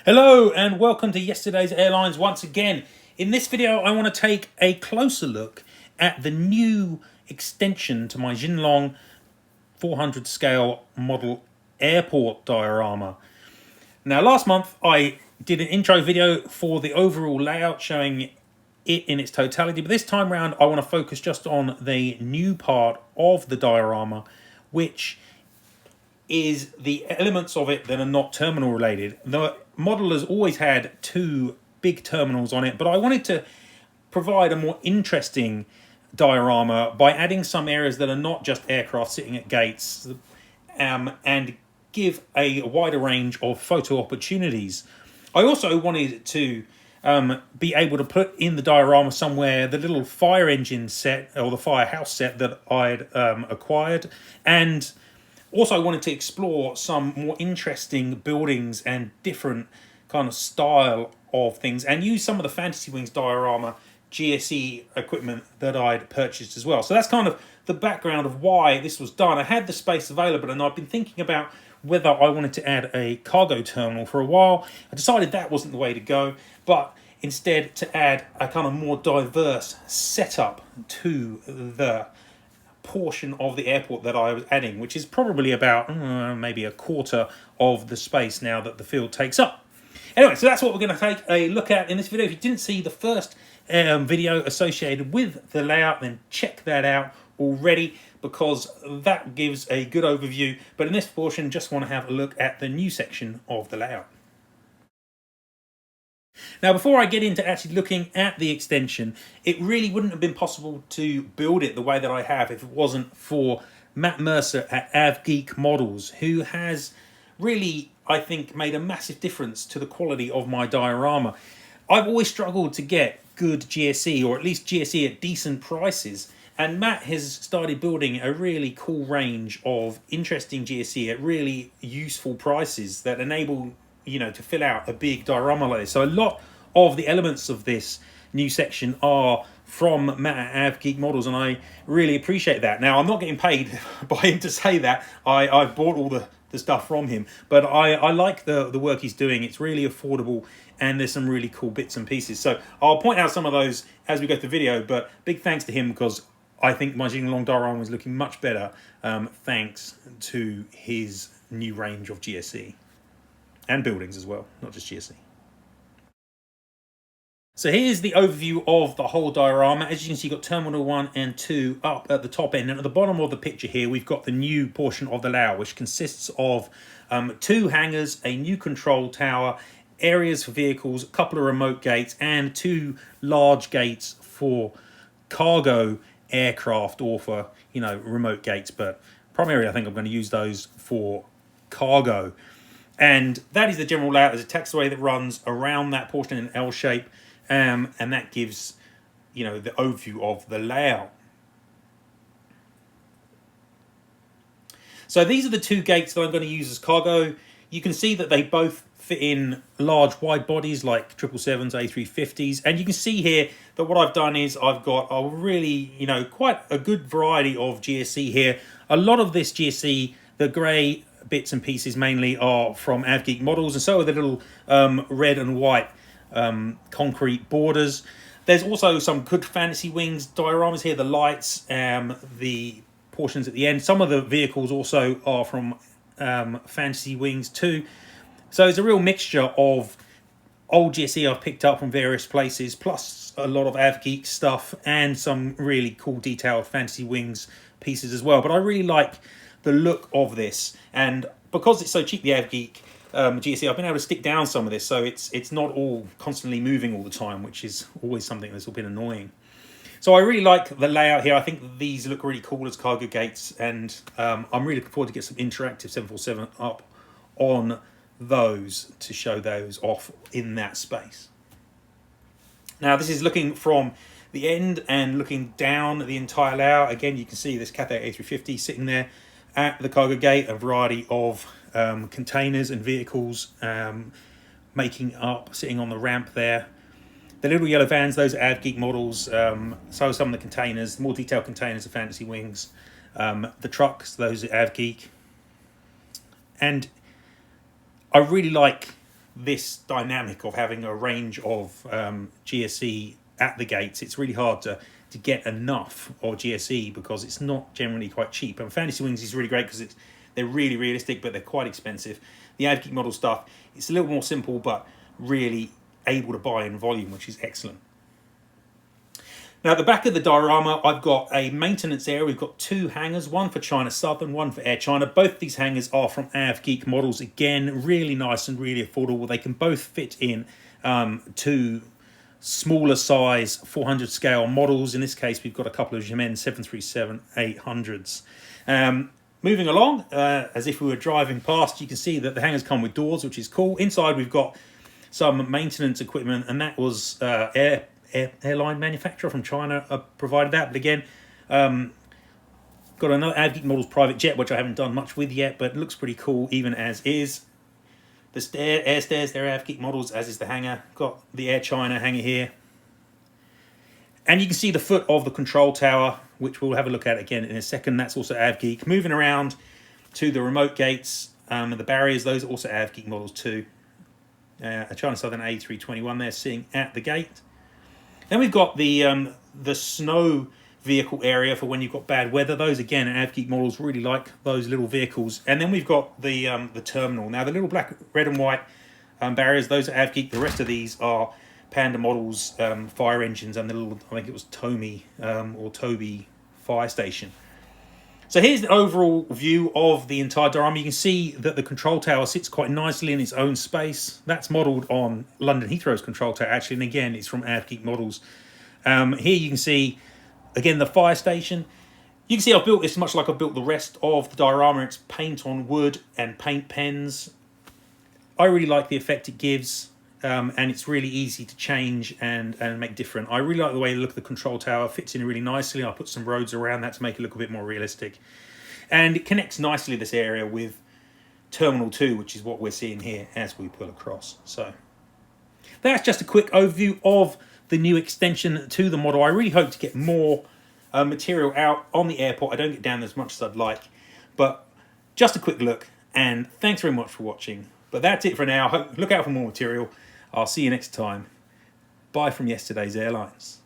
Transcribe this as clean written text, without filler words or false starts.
Hello and welcome to Yesterday's Airlines once again. In this video I want to take a closer look at the new extension to my Xin Long 400 scale model airport diorama. Now last month I did an intro video for the overall layout showing it in its totality, but this time around I want to focus just on the new part of the diorama, which is the elements of it that are not terminal related. The model has always had two big terminals on it, but I wanted to provide a more interesting diorama by adding some areas that are not just aircraft sitting at gates, and give a wider range of photo opportunities. I also wanted to be able to put in the diorama somewhere the little fire engine set or the firehouse set that I'd acquired, and also I wanted to explore some more interesting buildings and different kind of style of things, and use some of the Fantasy Wings diorama GSE equipment that I'd purchased as well. So that's kind of the background of why this was done. I had the space available and I've been thinking about whether I wanted to add a cargo terminal for a while. I decided that wasn't the way to go, but instead to add a kind of more diverse setup to the portion of the airport that I was adding, which is probably about maybe a quarter of the space now that the field takes up. Anyway, so that's what we're going to take a look at in this video. If you didn't see the first video associated with the layout, then check that out already, because that gives a good overview. But in this portion, just want to have a look at the new section of the layout. Now, before I get into actually looking at the extension, it really wouldn't have been possible to build it the way that I have if it wasn't for Matt Mercer at AvGeek Models, who has really, I think, made a massive difference to the quality of my diorama. I've always struggled to get good GSE, or at least GSE at decent prices, and Matt has started building a really cool range of interesting GSE at really useful prices that enable to fill out a big diorama layer. So a lot of the elements of this new section are from Matt at AvGeek Models, and I really appreciate that. Now, I'm not getting paid by him to say that. I've bought all the stuff from him, but I like the work he's doing. It's really affordable, and there's some really cool bits and pieces. So I'll point out some of those as we go through the video, but big thanks to him, because I think my Xin Long diorama is looking much better thanks to his new range of GSE. And buildings as well, not just GSE. So here's the overview of the whole diorama. As you can see, you've got Terminal 1 and 2 up at the top end. And at the bottom of the picture here, we've got the new portion of the layout, which consists of 2 hangars, a new control tower, areas for vehicles, a couple of remote gates, and 2 large gates for cargo aircraft, or for, remote gates. But primarily, I think I'm going to use those for cargo. And that is the general layout. There's a taxiway that runs around that portion in an L shape, and that gives, the overview of the layout. So these are the 2 gates that I'm going to use as cargo. You can see that they both fit in large wide bodies like 777s, A350s, and you can see here that what I've done is I've got a really, quite a good variety of GSE here. A lot of this GSE, the grey bits and pieces mainly, are from AvGeek Models, and so are the little red and white concrete borders. There's also some good Fantasy Wings dioramas here, the lights, the portions at the end. Some of the vehicles also are from Fantasy Wings too. So it's a real mixture of old GSE I've picked up from various places, plus a lot of AvGeek stuff, and some really cool detailed Fantasy Wings pieces as well. But I really like the look of this, and because it's so cheap, the AvGeek GSE, I've been able to stick down some of this, so it's not all constantly moving all the time, which is always something that's a bit annoying. So I really like the layout here. I think these look really cool as cargo gates, and I'm really looking forward to get some interactive 747 up on those to show those off in that space. Now this is looking from the end and looking down the entire layout. Again, you can see this Cathay A350 sitting there at the cargo gate, a variety of containers and vehicles sitting on the ramp there. The little yellow vans, those are AvGeek Models. So some of the containers, more detailed containers, are Fantasy Wings. The trucks, those are AvGeek. And I really like this dynamic of having a range of GSE at the gates. It's really hard to get enough of GSE because it's not generally quite cheap. And Fantasy Wings is really great because they're really realistic, but they're quite expensive. The AvGeek Model stuff, it's a little more simple, but really able to buy in volume, which is excellent. Now, at the back of the diorama, I've got a maintenance area. We've got 2 hangars, one for China Southern, one for Air China. Both these hangars are from AvGeek Models. Again, really nice and really affordable. They can both fit in 2 smaller size 400 scale models. In this case, we've got a couple of Xiamen 737-800s. Moving along, as if we were driving past, you can see that the hangars come with doors, which is cool. Inside, we've got some maintenance equipment, and that was airline manufacturer from China provided that. But again, got another AvGeek Models private jet, which I haven't done much with yet, but it looks pretty cool even as is. The air stairs, they're AvGeek Models, as is the hangar. Got the Air China hangar here. And you can see the foot of the control tower, which we'll have a look at again in a second. That's also AvGeek. Moving around to the remote gates and the barriers, those are also AvGeek Models too. A China Southern A321 there sitting at the gate. Then we've got the snow vehicle area for when you've got bad weather. Those, again, AvGeek Models really like those little vehicles. And then we've got the terminal. Now, the little black, red and white barriers, those are AvGeek. The rest of these are Panda Models fire engines and the little, I think it was Tomy or Toby fire station. So here's the overall view of the entire diorama. You can see that the control tower sits quite nicely in its own space. That's modelled on London Heathrow's control tower, actually, and again, it's from AvGeek Models. Here you can see, again, the fire station. You can see I've built this much like I've built the rest of the diorama. It's paint on wood and paint pens. I really like the effect it gives, and it's really easy to change and make different. I really like the way the look of the control tower fits in really nicely. I put some roads around that to make it look a bit more realistic. And it connects nicely, this area, with Terminal 2, which is what we're seeing here as we pull across. So that's just a quick overview of the new extension to the model. I really hope to get more material out on the airport. I don't get down as much as I'd like, but just a quick look, and thanks very much for watching. But that's it for now. Look out for more material. I'll see you next time. Bye from yesterday's airlines.